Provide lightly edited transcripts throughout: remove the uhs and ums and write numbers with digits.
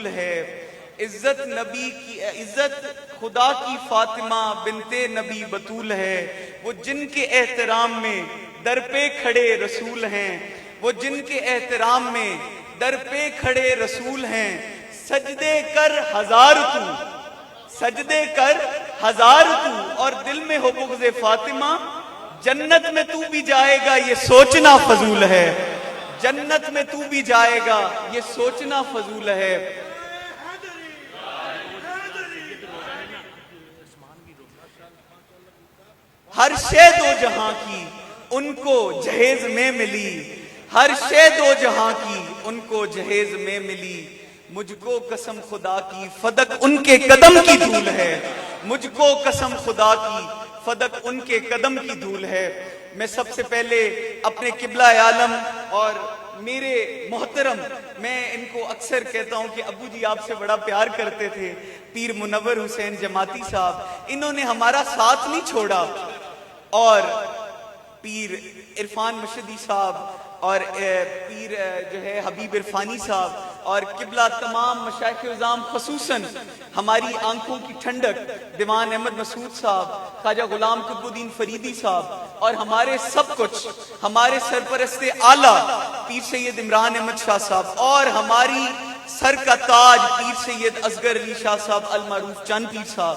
بطول ہے، عزت نبی کی عزت خدا کی فاطمہ بنت نبی بطول ہے، وہ جن کے احترام میں در پہ کھڑے رسول ہیں، وہ جن کے احترام میں در پہ کھڑے رسول ہیں، سجدے کر ہزار تو، سجدے کر ہزار تو، اور دل میں ہو بغض فاطمہ، جنت میں تو بھی جائے گا یہ سوچنا فضول ہے، جنت میں تو بھی جائے گا یہ سوچنا فضول ہے۔ ہر شے دو جہاں کی ان کو جہیز میں ملی، ہر شے دو جہاں کی ان کو جہیز میں ملی، مجھ کو قسم خدا کی فدق ان کے قدم کی دھول ہے، مجھ کو قسم خدا کی فدق ان کے قدم کی دھول ہے۔ میں سب سے پہلے اپنے قبلہ عالم اور میرے محترم، میں ان کو اکثر کہتا ہوں کہ ابو جی آپ سے بڑا پیار کرتے تھے، پیر منور حسین جماعتی صاحب، انہوں نے ہمارا ساتھ نہیں چھوڑا، اور پیر عرفان مشدی صاحب اور پیر جو ہے حبیب عرفانی صاحب اور قبلہ تمام مشائخ عظام، خصوصاً ہماری آنکھوں کی ٹھنڈک دیوان احمد مسعود صاحب، خواجہ غلام قطب الدین فریدی صاحب، اور ہمارے سب کچھ ہمارے سرپرست اعلیٰ پیر سید عمران احمد شاہ صاحب، اور ہماری سر کا تاج پیر سید اصغر علی شاہ صاحب المعروف چند پیر صاحب،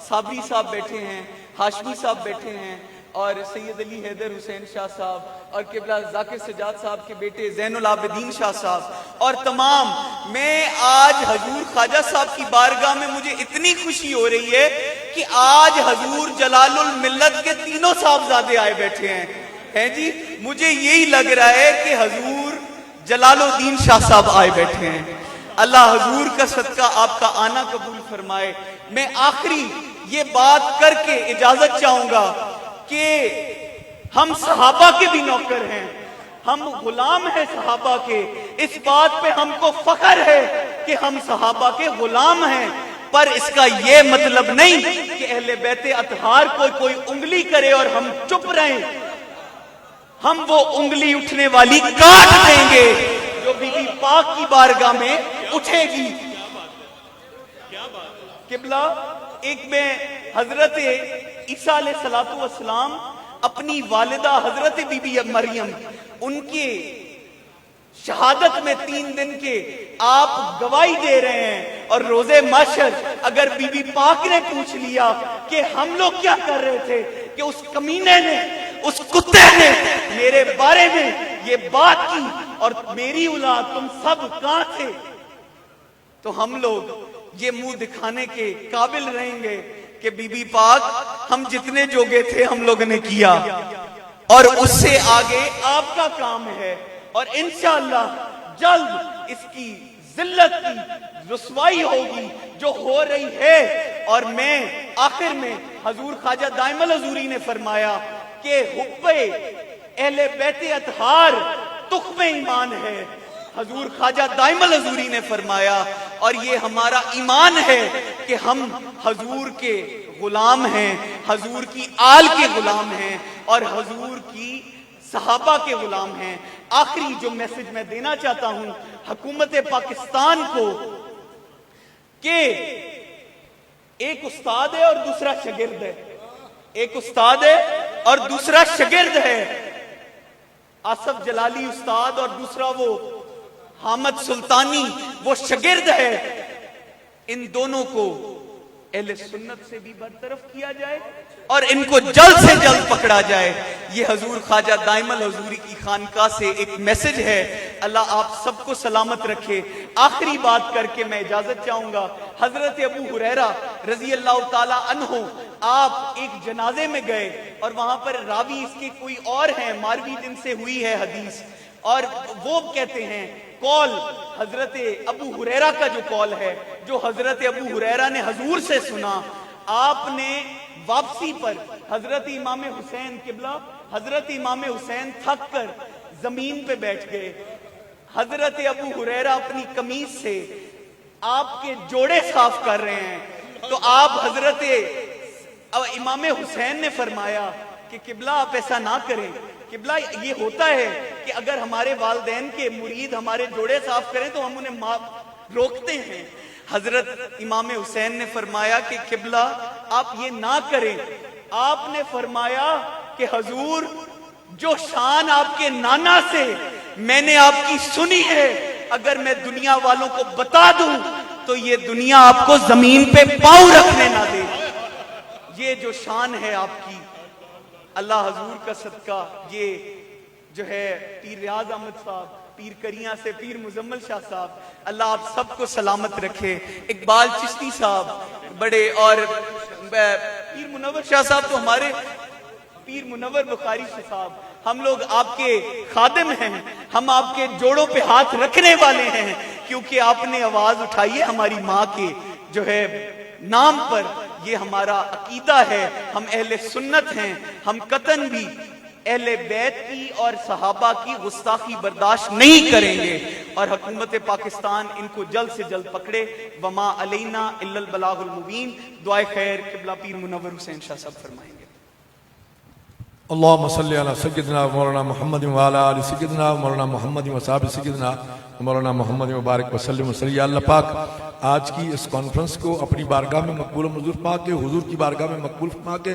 صابری صاحب بیٹھے ہیں، ہاشمی صاحب بیٹھے ہیں، اور سید علی حیدر حسین شاہ صاحب، اور قبلہ ذاکر سجاد صاحب کے بیٹے زین العابدین شاہ صاحب، اور تمام، میں آج حضور خواجہ صاحب کی بارگاہ میں مجھے اتنی خوشی ہو رہی ہے کہ آج حضور جلال الملت کے تینوں صاحبزادے آئے بیٹھے ہیں جی، مجھے یہی لگ رہا ہے کہ حضور جلال الدین شاہ صاحب آئے بیٹھے ہیں۔ اللہ حضور کا صدقہ آپ کا آنا قبول فرمائے۔ میں آخری یہ بات کر کے اجازت چاہوں گا کہ ہم صحابہ کے بھی نوکر ہیں، ہم غلام ہیں صحابہ کے، اس بات پہ ہم کو فخر ہے کہ ہم صحابہ کے غلام ہیں، پر اس کا یہ مطلب نہیں کہ اہل بیت اطہار کو کوئی انگلی کرے اور ہم چپ رہیں۔ ہم وہ انگلی اٹھنے والی کاٹ دیں گے جو بی بی پاک کی بارگاہ میں اٹھے گی۔ قبلہ، ایک میں حضرت عیسیٰ علیہ السلام اپنی والدہ حضرت بی بی مریم، ان کے شہادت میں 3 دن کے آپ گواہی دے رہے ہیں، اور روز محشر اگر بی بی پاک نے پوچھ لیا کہ ہم لوگ کیا کر رہے تھے کہ اس کمینے نے، اس کتے نے میرے بارے میں یہ بات کی اور میری اولاد تم سب کہاں تھے، تو ہم لوگ یہ منہ دکھانے کے قابل رہیں گے کہ بی بی پاک ہم جتنے جوگے تھے ہم لوگوں نے کیا، اور اس سے آگے آپ کا کام ہے، اور انشاءاللہ جلد اس کی ذلت کی رسوائی ہوگی جو ہو رہی ہے۔ اور میں آخر میں حضور خواجہ دائم الحضوری نے فرمایا کہ حب اہل بیت اطہار تخم ایمان ہے، حضور خواجہ دائم الحضوری نے فرمایا، اور یہ ہمارا ایمان ہے کہ ہم حضور کے غلام ہیں، حضور کی آل کے غلام ہیں، اور حضور کی صحابہ کے غلام ہیں۔ آخری جو میسج میں دینا چاہتا ہوں حکومت پاکستان کو، کہ ایک استاد ہے اور دوسرا شاگرد ہے، ایک استاد ہے اور دوسرا شاگرد ہے، آصف جلالی استاد اور دوسرا وہ حامد سلطانی وہ شاگرد ہے، ان دونوں کو اہل سنت سے بھی برطرف کیا جائے اور ان کو جلد سے جلد پکڑا جائے۔ یہ حضور خواجہ دائم الحضوری کی خانقاہ سے ایک میسج ہے۔ اللہ آپ سب کو سلامت رکھے۔ آخری بات کر کے میں اجازت چاہوں گا۔ حضرت ابو ہریرہ رضی اللہ تعالی عنہ، آپ ایک جنازے میں گئے اور وہاں پر راوی اس کے کوئی اور ہیں، ماروی جن سے ہوئی ہے حدیث، اور وہ کہتے ہیں قول حضرت ابو ہریرہ کا جو قول ہے، جو حضرت ابو ہریرہ نے حضور سے سنا، آپ نے واپسی پر حضرت امام حسین قبلہ، حضرت امام حسین تھک کر زمین پہ بیٹھ گئے۔ حضرت ابو ہریرہ اپنی قمیض سے آپ کے جوڑے صاف کر رہے ہیں، تو آپ حضرت امام حسین نے فرمایا کہ قبلہ آپ ایسا نہ کریں، قبلہ یہ ہوتا ہے کہ اگر ہمارے والدین کے مرید ہمارے جوڑے صاف کریں تو ہم انہیں روکتے ہیں. حضرت امام حسین نے فرمایا کہ قبلہ آپ یہ نہ کریں. آپ نے فرمایا کہ حضور جو شان آپ کے نانا سے میں نے آپ کی سنی ہے، اگر میں دنیا والوں کو بتا دوں تو یہ دنیا آپ کو زمین پہ پاؤں رکھنے نہ دے. یہ جو شان ہے آپ کی، اللہ حضور کا صدقہ، یہ جو ہے پیر ریاض احمد صاحب، پیر کریاں سے پیر مزمل شاہ صاحب، اللہ آپ سب کو سلامت رکھے. اقبال چشتی صاحب بڑے، اور پیر منور شاہ صاحب تو ہمارے، پیر منور بخاری شاہ صاحب، ہم لوگ آپ کے خادم ہیں، ہم آپ کے جوڑوں پہ ہاتھ رکھنے والے ہیں، کیونکہ آپ نے آواز اٹھائی ہے ہماری ماں کے جو ہے نام پر. یہ ہمارا عقیدہ ہے، ہم اہل سنت ہیں، ہم قطعاً بھی اہل بیت کی اور صحابہ کی گستاخی برداشت نہیں کریں گے، اور حکومت پاکستان ان کو جلد سے جلد پکڑے. وما علینا الا البلاغ المبین. دعائے خیر قبلہ پیر منور حسین شاہ صاحب فرمائیں گے. اللہم صلی علی سیدنا مولانا محمد وعلی آل سیدنا مولانا محمد وصحابہ سیدنا مولانا محمد مبارک وسلم وسلم. یا اللہ پاک آج کی اس کانفرنس کو اپنی بارگاہ میں مقبول و منظور پا کے، حضور کی بارگاہ میں مقبول فرما کے،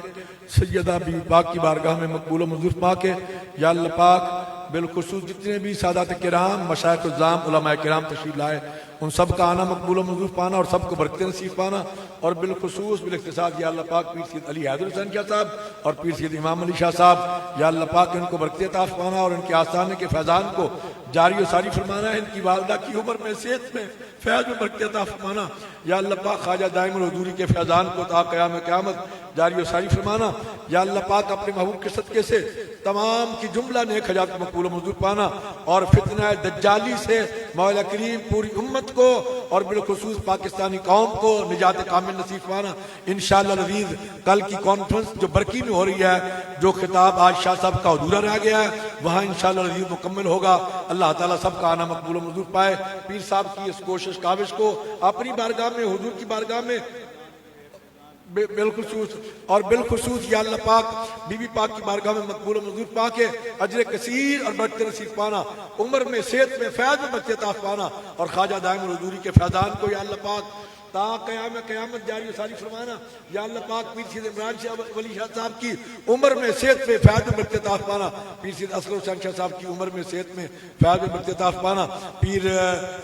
سیدہ بی بی پاک کی بارگاہ میں مقبول و منظور پا کے، یا اللہ پاک بالخصوص جتنے بھی سادات کرام، مشائخ الزام، علماء کرام تشریف لائے، ان سب کا آنا مقبول و منظور پانا اور سب کو برکت نصیب پانا، اور بالخصوص بالاختصاص یا اللہ پاک پیر سید علی حیدر حسین شاہ صاحب اور پیر سید امام علی شاہ صاحب، یا اللہ پاک ان کو برکت عطا فرمانا اور ان کے آستانے کے فیضان کو جاری و ساری فرمانا ہے. ان کی والدہ کی عمر میں، صحت میں، فیض میں برکت عطا فرمانا. یا اللہ پاک خواجہ دائم الحضوری کے فیضان کو تا قیام قیامت جاری و ساری فرمانا. یا اللہ پاک اپنے محبوب کے صدقے سے تمام کی جملہ نیک حاجات مقبول و منظور پانا، اور فتنہ دجالی سے مولا کریم پوری امت کو اور بالخصوص پاکستانی قوم کو نجات کامل نصیب پانا. انشاءاللہ العزیز کل کی کانفرنس جو برکی میں ہو رہی ہے، جو خطاب آج شاہ صاحب کا ادھورا رہ گیا ہے، وہاں انشاءاللہ العزیز مکمل ہوگا. اللہ تعالیٰ سب کا آنا مقبول و منظور پائے. پیر صاحب کی اس کوشش کاوش کو اپنی بارگاہ میں، حضور کی بارگاہ میں بالخصوص اور بالخصوص یا اللہ پاک بی بی پاک کی بارگاہ میں مقبول و منظور پا کے اجر کثیر اور برکت نصیب پانا، عمر میں، صحت میں، فیض میں برکت عطا پانا، اور خواجہ دائم الحضوری کے فیضان کو یا اللہ پاک تا قیام قیامت جاری و ساری فرمانا. یا اللہ پاک پیر سید عمران شاہ ولی شاہ صاحب کی عمر میں، صحت میں، فیض میں برکت عطا پانا. پیر سید اصغر حسین شاہ صاحب کی عمر میں، صحت میں، فیض میں برکت عطا پانا. پیر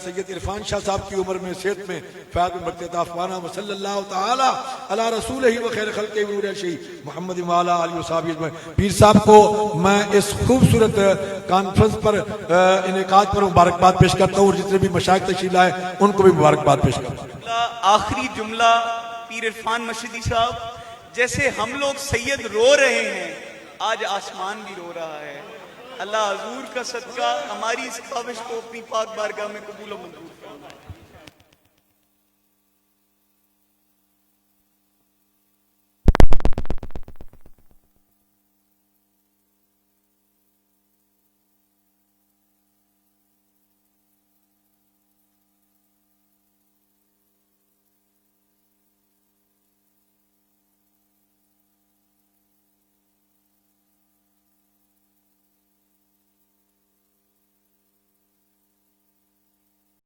سید عرفان شاہ صاحب کی عمر میں، صحت میں، فیض میں برکت عطا پانا. وصلی اللہ تعالی علی رسولہ و خیر خلقہ نور شیع محمد وعلی آلہ وصحبہ اجمعین. پیر صاحب کو میں اس خوبصورت کانفرنس پر انعقاد پر مبارکباد پیش کرتا ہوں، اور جتنے بھی مشائخ تشریف لائے ان کو بھی مبارکباد پیش کرتا ہوں. آخری جملہ پیر عرفان مشہدی صاحب، جیسے ہم لوگ سید رو رہے ہیں، آج آسمان بھی رو رہا ہے. اللہ حضور کا صدقہ ہماری اس کاوش کو اپنی پاک بارگاہ میں قبول و منظور فرمائے.